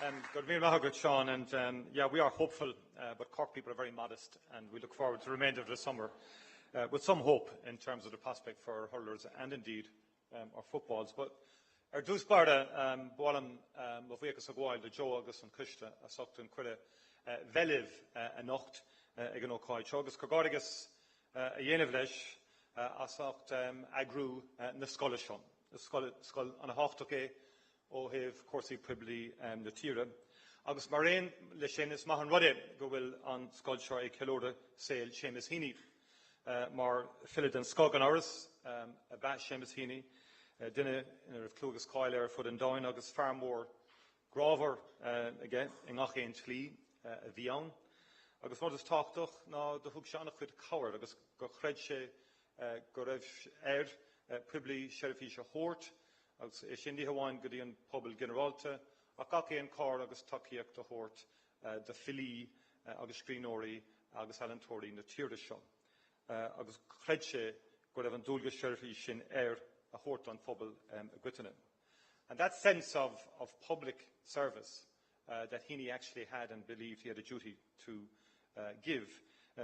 Good evening, Sean, and yeah, we are hopeful, but Cork people are very modest, and we look forward to the remainder of the summer with some hope in terms of the prospect for our hurlers and indeed our footballs. But our dús barda bólam mhíchas a gháil de Joe agus an Cuiste a sochtún cuile veliv a nocht ag an ócáid. Agus cogórigus a dhéanamh leis a socht agrú na scoile seán. Scoil an a háchtach ó heh cuasaí poiblí na tíre. Agus mar réon le sin is maith an rud go bhfuil an scoil seo ag ceiliúrtha saoil Seamus Heaney. Mar fillid an scog an áras a bheith Seamus Heaney. Duine in clúgus cáil ar fud an dáin agus fear mór grábhar aige in ngach éon tlí a bhí ann. Agus mar is táchtach ná do thug seannach chud cabhar agus go chreid sé go raibh poiblí Sheriffí se chóirt agus é sin díomháin go dtí an pobl generalte ach gach éon cár agus takeíocht a chóirt de filí agus scríóirí agus elantóirí na tíre seo. Agus chreid sé go raibh an dúlgus Sheriffí sin a chóirt an pobl a Guitinne. And that sense of public service that Heaney actually had and believed he had a duty to give,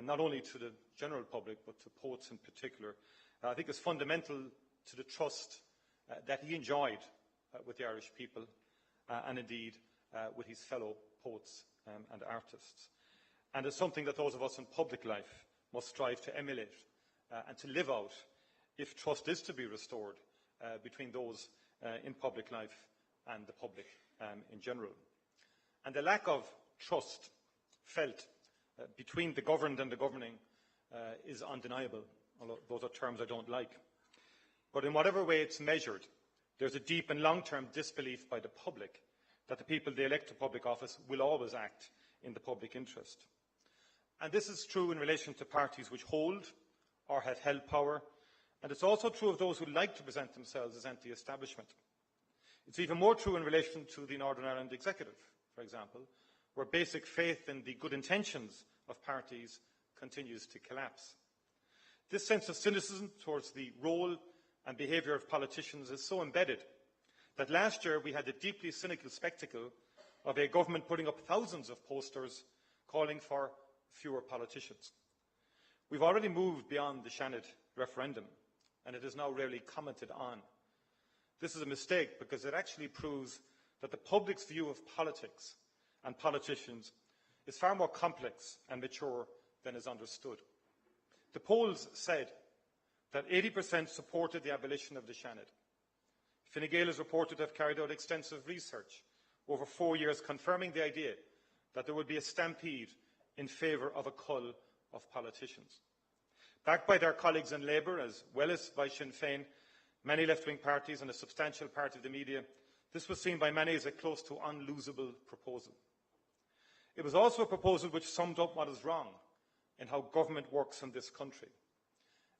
not only to the general public but to poets in particular, I think is fundamental to the trust that he enjoyed with the Irish people and indeed with his fellow poets and artists. And it's something that those of us in public life must strive to emulate and to live out if trust is to be restored between those in public life and the public in general. And the lack of trust felt between the governed and the governing is undeniable, although those are terms I don't like. But in whatever way it's measured, there's a deep and long-term disbelief by the public that the people they elect to public office will always act in the public interest. And this is true in relation to parties which hold or have held power, and it's also true of those who like to present themselves as anti-establishment. It's even more true in relation to the Northern Ireland Executive, for example, where basic faith in the good intentions of parties continues to collapse. This sense of cynicism towards the role and behaviour of politicians is so embedded that last year we had the deeply cynical spectacle of a government putting up thousands of posters calling for fewer politicians. We've already moved beyond the Shannon referendum, and it is now rarely commented on. This is a mistake because it actually proves that the public's view of politics and politicians is far more complex and mature than is understood. The polls said that 80% supported the abolition of the Shannon. Fine Gael is reported to have carried out extensive research over 4 years confirming the idea that there would be a stampede in favour of a cull of politicians. Backed by their colleagues in Labour as well as by Sinn Féin, many left-wing parties and a substantial part of the media, this was seen by many as a close to unlosable proposal. It was also a proposal which summed up what is wrong in how government works in this country.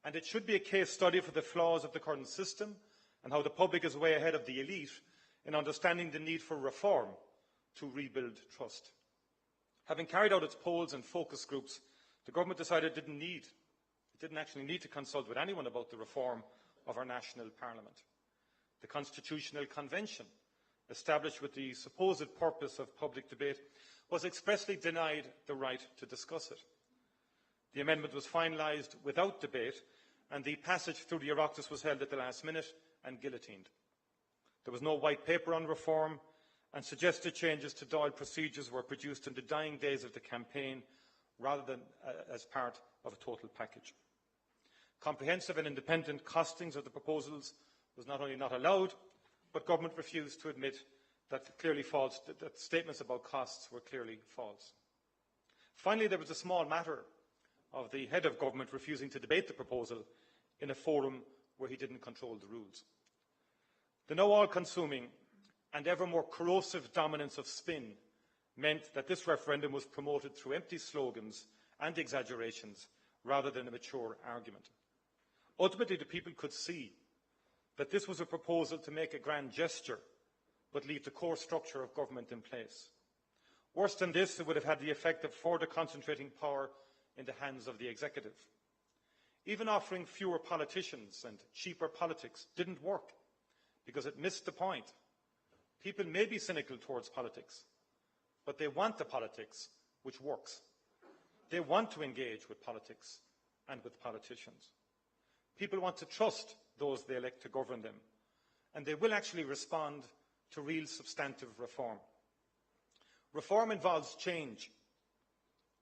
And it should be a case study for the flaws of the current system and how the public is way ahead of the elite in understanding the need for reform to rebuild trust. Having carried out its polls and focus groups, the government decided it didn't actually need to consult with anyone about the reform of our national parliament. The Constitutional Convention, established with the supposed purpose of public debate, was expressly denied the right to discuss it. The amendment was finalised without debate, and the passage through the Oireachtas was held at the last minute and guillotined. There was no white paper on reform, and suggested changes to Dáil procedures were produced in the dying days of the campaign rather than as part of a total package. Comprehensive and independent costings of the proposals was not only not allowed, but government refused to admit that statements about costs were clearly false. Finally, there was a small matter of the head of government refusing to debate the proposal in a forum where he didn't control the rules. The now all-consuming and ever more corrosive dominance of spin meant that this referendum was promoted through empty slogans and exaggerations rather than a mature argument. Ultimately, the people could see that this was a proposal to make a grand gesture but leave the core structure of government in place. Worse than this, it would have had the effect of further concentrating power in the hands of the executive. Even offering fewer politicians and cheaper politics didn't work because it missed the point. People may be cynical towards politics, but they want the politics which works. They want to engage with politics and with politicians. People want to trust those they elect to govern them, and they will actually respond to real substantive reform. Reform involves change,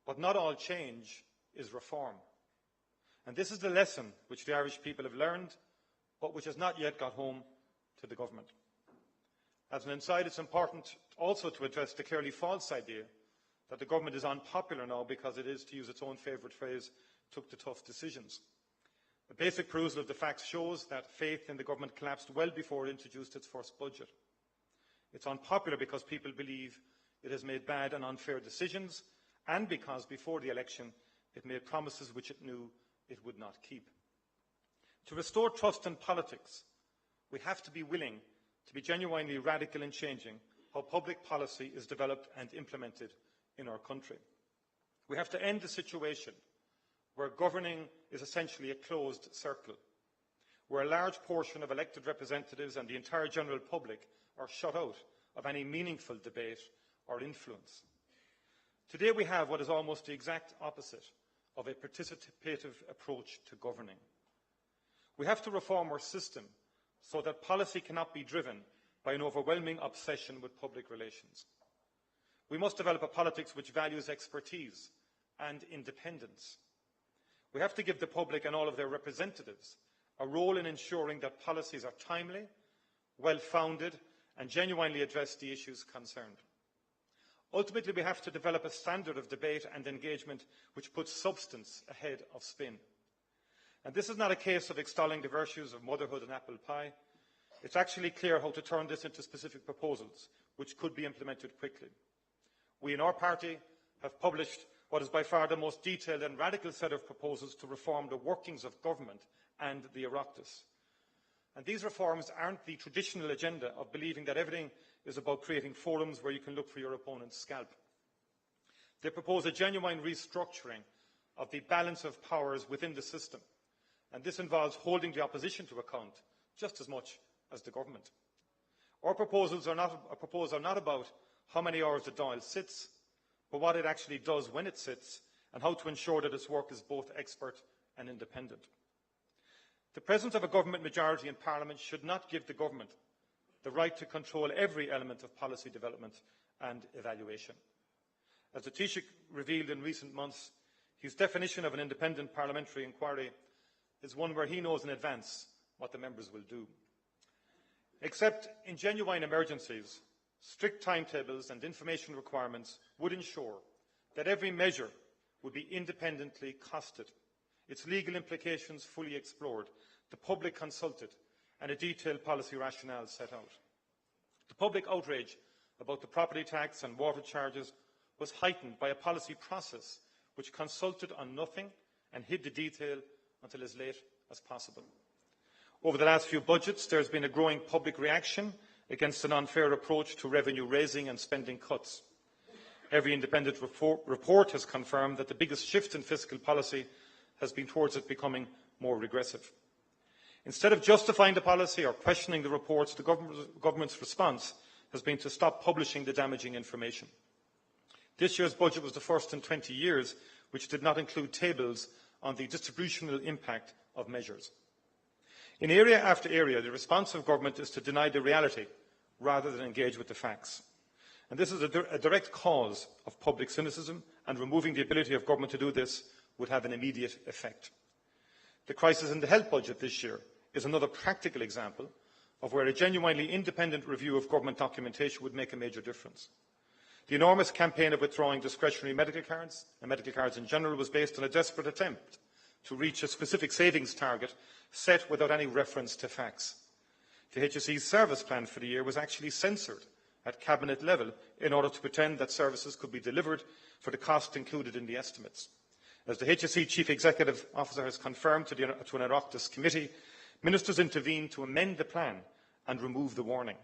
but not all change is reform. And this is the lesson which the Irish people have learned, but which has not yet got home to the government. As an aside, it's important also to address the clearly false idea that the government is unpopular now because it is, to use its own favourite phrase, took the tough decisions. A basic perusal of the facts shows that faith in the government collapsed well before it introduced its first budget. It's unpopular because people believe it has made bad and unfair decisions, and because before the election it made promises which it knew it would not keep. To restore trust in politics, we have to be willing to be genuinely radical in changing how public policy is developed and implemented in our country. We have to end the situation where governing is essentially a closed circle, where a large portion of elected representatives and the entire general public are shut out of any meaningful debate or influence. Today we have what is almost the exact opposite of a participative approach to governing. We have to reform our system so that policy cannot be driven by an overwhelming obsession with public relations. We must develop a politics which values expertise and independence. We have to give the public and all of their representatives a role in ensuring that policies are timely, well-founded, and genuinely address the issues concerned. Ultimately, we have to develop a standard of debate and engagement which puts substance ahead of spin. And this is not a case of extolling the virtues of motherhood and apple pie. It's actually clear how to turn this into specific proposals which could be implemented quickly. We in our party have published what is by far the most detailed and radical set of proposals to reform the workings of government and the Oireachtas. And these reforms aren't the traditional agenda of believing that everything is about creating forums where you can look for your opponent's scalp. They propose a genuine restructuring of the balance of powers within the system, and this involves holding the opposition to account just as much as the government. Our proposals are not about how many hours the Dáil sits, but what it actually does when it sits, and how to ensure that its work is both expert and independent. The presence of a government majority in Parliament should not give the government the right to control every element of policy development and evaluation. As the Taoiseach revealed in recent months, his definition of an independent parliamentary inquiry is one where he knows in advance what the members will do. Except in genuine emergencies, strict timetables and information requirements would ensure that every measure would be independently costed, its legal implications fully explored, the public consulted, and a detailed policy rationale set out. The public outrage about the property tax and water charges was heightened by a policy process which consulted on nothing and hid the detail until as late as possible. Over the last few budgets, there has been a growing public reaction against an unfair approach to revenue raising and spending cuts. Every independent report has confirmed that the biggest shift in fiscal policy has been towards it becoming more regressive. Instead of justifying the policy or questioning the reports, the government's response has been to stop publishing the damaging information. This year's budget was the first in 20 years which did not include tables on the distributional impact of measures. In area after area, the response of government is to deny the reality rather than engage with the facts. And this is a direct cause of public cynicism, and removing the ability of government to do this would have an immediate effect. The crisis in the health budget this year is another practical example of where a genuinely independent review of government documentation would make a major difference. The enormous campaign of withdrawing discretionary medical cards, and medical cards in general, was based on a desperate attempt to reach a specific savings target set without any reference to facts. The HSE's service plan for the year was actually censored at cabinet level in order to pretend that services could be delivered for the cost included in the estimates. As the HSE Chief Executive Officer has confirmed to an Oireachtas committee, ministers intervened to amend the plan and remove the warning.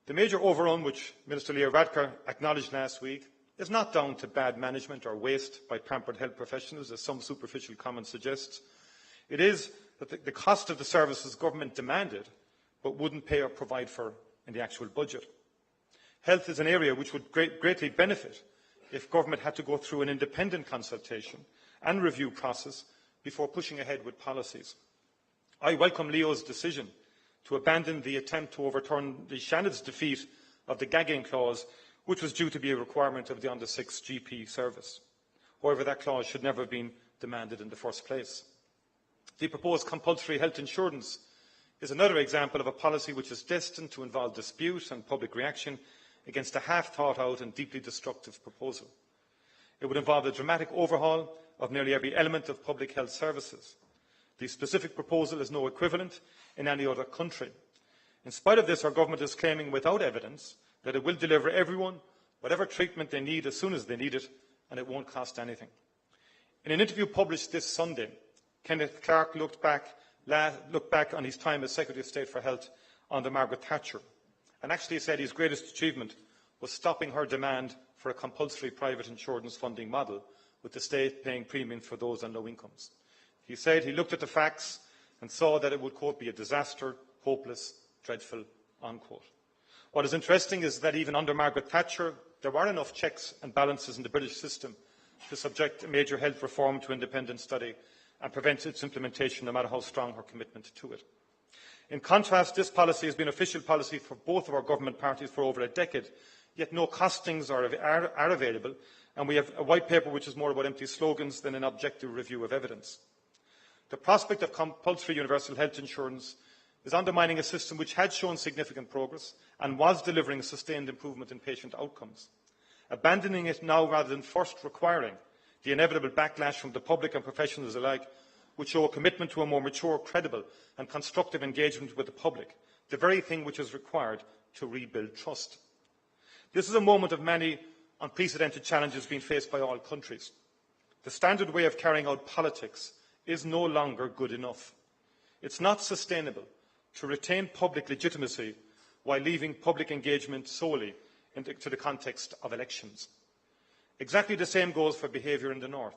The major overrun, which Minister Leo Varadkar acknowledged last week, is not down to bad management or waste by pampered health professionals, as some superficial comment suggests. It is that the cost of the services government demanded but wouldn't pay or provide for in the actual budget. Health is an area which would greatly benefit if government had to go through an independent consultation and review process before pushing ahead with policies. I welcome Leo's decision to abandon the attempt to overturn the Shannon's defeat of the gagging clause, which was due to be a requirement of the under-6 GP service. However, that clause should never have been demanded in the first place. The proposed compulsory health insurance is another example of a policy which is destined to involve dispute and public reaction against a half-thought-out and deeply destructive proposal. It would involve a dramatic overhaul of nearly every element of public health services. The specific proposal is no equivalent in any other country. In spite of this, our government is claiming without evidence that it will deliver everyone whatever treatment they need as soon as they need it, and it won't cost anything. In an interview published this Sunday, Kenneth Clarke looked back on his time as Secretary of State for Health under Margaret Thatcher, and actually said his greatest achievement was stopping her demand for a compulsory private insurance funding model, with the state paying premium for those on low incomes. He said he looked at the facts and saw that it would, quote, be a disaster, hopeless, dreadful, unquote. What is interesting is that even under Margaret Thatcher, there were enough checks and balances in the British system to subject a major health reform to independent study and prevent its implementation, no matter how strong her commitment to it. In contrast, this policy has been official policy for both of our government parties for over a decade, yet no costings are available, and we have a white paper which is more about empty slogans than an objective review of evidence. The prospect of compulsory universal health insurance is undermining a system which had shown significant progress and was delivering sustained improvement in patient outcomes. Abandoning it now rather than first requiring the inevitable backlash from the public and professionals alike would show a commitment to a more mature, credible and constructive engagement with the public, the very thing which is required to rebuild trust. This is a moment of many unprecedented challenges being faced by all countries. The standard way of carrying out politics is no longer good enough. It's not sustainable to retain public legitimacy while leaving public engagement solely to the context of elections. Exactly the same goes for behaviour in the North.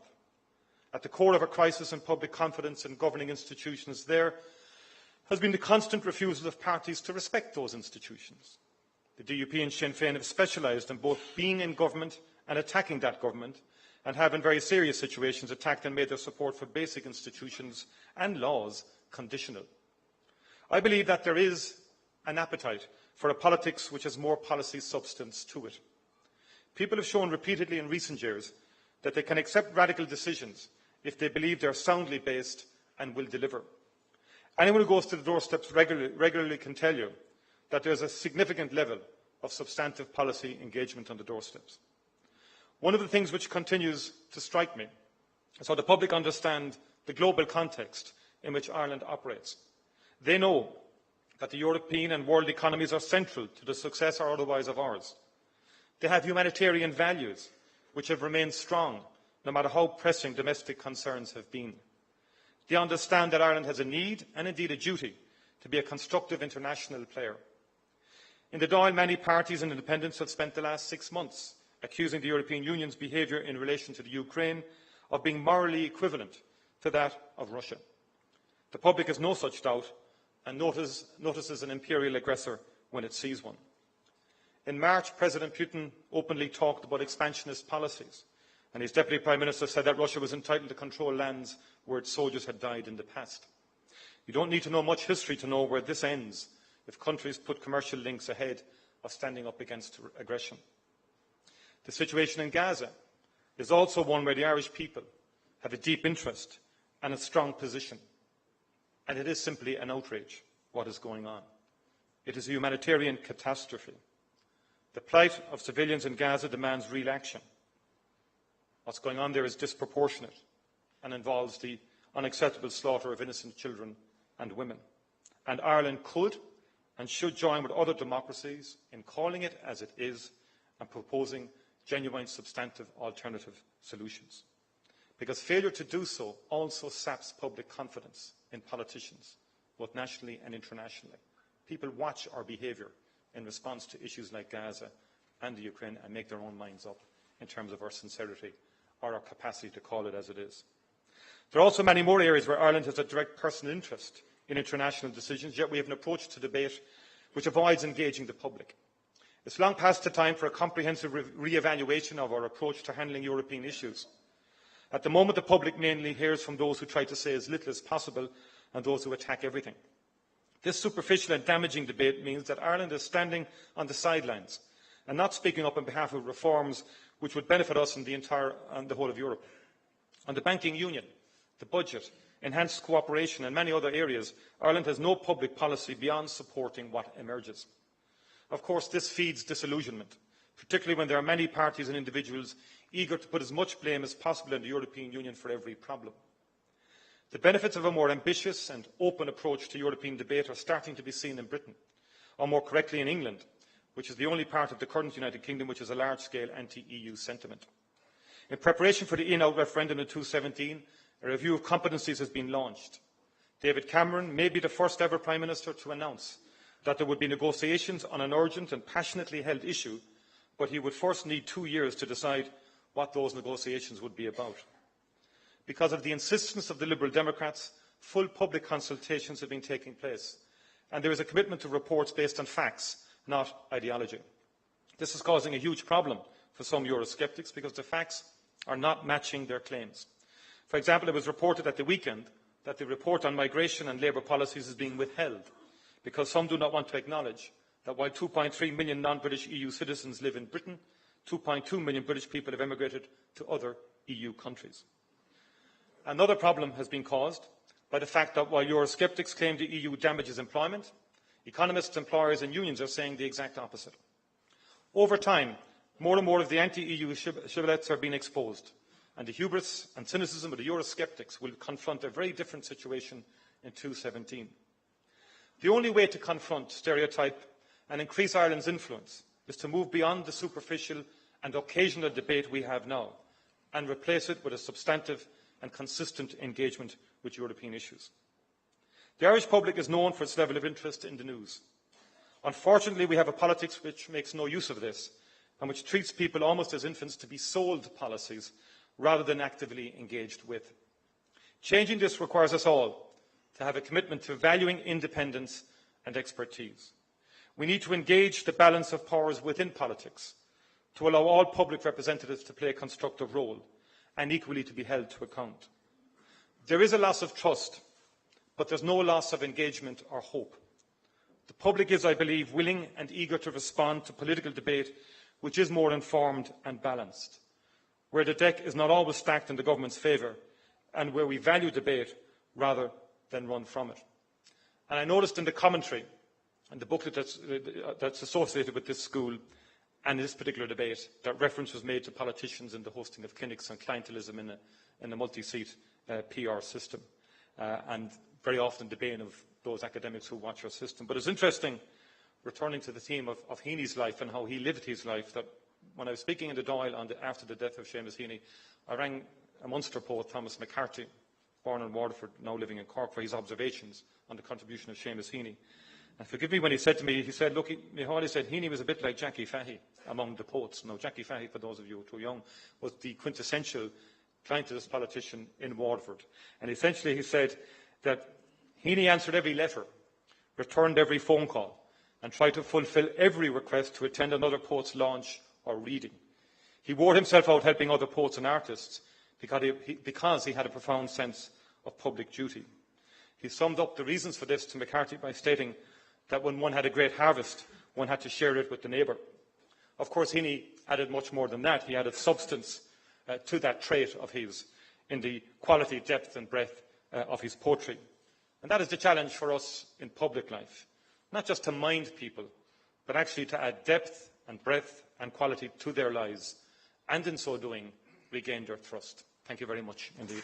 At the core of a crisis in public confidence in governing institutions there has been the constant refusal of parties to respect those institutions. The DUP and Sinn Féin have specialised in both being in government and attacking that government, and have in very serious situations attacked and made their support for basic institutions and laws conditional. I believe that there is an appetite for a politics which has more policy substance to it. People have shown repeatedly in recent years that they can accept radical decisions if they believe they are soundly based and will deliver. Anyone who goes to the doorsteps regularly can tell you that there is a significant level of substantive policy engagement on the doorsteps. One of the things which continues to strike me is how the public understand the global context in which Ireland operates. They know that the European and world economies are central to the success or otherwise of ours. They have humanitarian values which have remained strong no matter how pressing domestic concerns have been. They understand that Ireland has a need and indeed a duty to be a constructive international player. In the Dáil, many parties and independents have spent the last 6 months accusing the European Union's behaviour in relation to the Ukraine of being morally equivalent to that of Russia. The public has no such doubt and notices an imperial aggressor when it sees one. In March, President Putin openly talked about expansionist policies, and his Deputy Prime Minister said that Russia was entitled to control lands where its soldiers had died in the past. You don't need to know much history to know where this ends if countries put commercial links ahead of standing up against aggression. The situation in Gaza is also one where the Irish people have a deep interest and a strong position. And it is simply an outrage, what is going on. It is a humanitarian catastrophe. The plight of civilians in Gaza demands real action. What's going on there is disproportionate and involves the unacceptable slaughter of innocent children and women. And Ireland could and should join with other democracies in calling it as it is and proposing genuine substantive alternative solutions. Because failure to do so also saps public confidence in politicians, both nationally and internationally. People watch our behaviour in response to issues like Gaza and the Ukraine and make their own minds up in terms of our sincerity or our capacity to call it as it is. There are also many more areas where Ireland has a direct personal interest in international decisions, yet we have an approach to debate which avoids engaging the public. It's long past the time for a comprehensive re-evaluation of our approach to handling European issues. At the moment, the public mainly hears from those who try to say as little as possible and those who attack everything. This superficial and damaging debate means that Ireland is standing on the sidelines and not speaking up on behalf of reforms which would benefit us and the whole of Europe. On the banking union, the budget, enhanced cooperation and many other areas, Ireland has no public policy beyond supporting what emerges. Of course, this feeds disillusionment, particularly when there are many parties and individuals eager to put as much blame as possible on the European Union for every problem. The benefits of a more ambitious and open approach to European debate are starting to be seen in Britain, or more correctly in England, which is the only part of the current United Kingdom which has a large-scale anti-EU sentiment. In preparation for the in-out referendum in 2017, a review of competencies has been launched. David Cameron may be the first ever Prime Minister to announce that there would be negotiations on an urgent and passionately held issue, but he would first need 2 years to decide what those negotiations would be about. Because of the insistence of the Liberal Democrats, full public consultations have been taking place, and there is a commitment to reports based on facts, not ideology. This is causing a huge problem for some Eurosceptics because the facts are not matching their claims. For example, it was reported at the weekend that the report on migration and labour policies is being withheld because some do not want to acknowledge that while 2.3 million non-British EU citizens live in Britain, 2.2 million British people have emigrated to other EU countries. Another problem has been caused by the fact that while Eurosceptics claim the EU damages employment, economists, employers and unions are saying the exact opposite. Over time, more and more of the anti-EU shibboleths are being exposed, and the hubris and cynicism of the Eurosceptics will confront a very different situation in 2017. The only way to confront, stereotype and increase Ireland's influence is to move beyond the superficial and occasional debate we have now and replace it with a substantive and consistent engagement with European issues. The Irish public is known for its level of interest in the news. Unfortunately, we have a politics which makes no use of this and which treats people almost as infants to be sold policies rather than actively engaged with. Changing this requires us all to have a commitment to valuing independence and expertise. We need to engage the balance of powers within politics to allow all public representatives to play a constructive role and equally to be held to account. There is a loss of trust, but there's no loss of engagement or hope. The public is, I believe, willing and eager to respond to political debate which is more informed and balanced, where the deck is not always stacked in the government's favour and where we value debate rather than run from it. And I noticed in the commentary and the booklet that's associated with this school and this particular debate that reference was made to politicians in the hosting of clinics and clientelism in a multi-seat PR system, and very often the bane of those academics who watch our system. But it's interesting, returning to the theme of Heaney's life and how he lived his life, that when I was speaking in the Dáil after the death of Seamus Heaney, I rang a Munster poet, Thomas McCarthy, born in Waterford, now living in Cork, for his observations on the contribution of Seamus Heaney. And forgive me when he said to me, he said, look, Micheál, he said, Heaney was a bit like Jackie Fahey among the poets. Now, Jackie Fahey, for those of you who are too young, was the quintessential clientelist politician in Waterford. And essentially he said that Heaney answered every letter, returned every phone call, and tried to fulfil every request to attend another poet's launch or reading. He wore himself out helping other poets and artists because he had a profound sense of public duty. He summed up the reasons for this to McCarthy by stating that when one had a great harvest, one had to share it with the neighbour. Of course, Heaney added much more than that. He added substance to that trait of his in the quality, depth and breadth of his poetry. And that is the challenge for us in public life, not just to mind people, but actually to add depth and breadth and quality to their lives, and in so doing, regain their trust. Thank you very much indeed.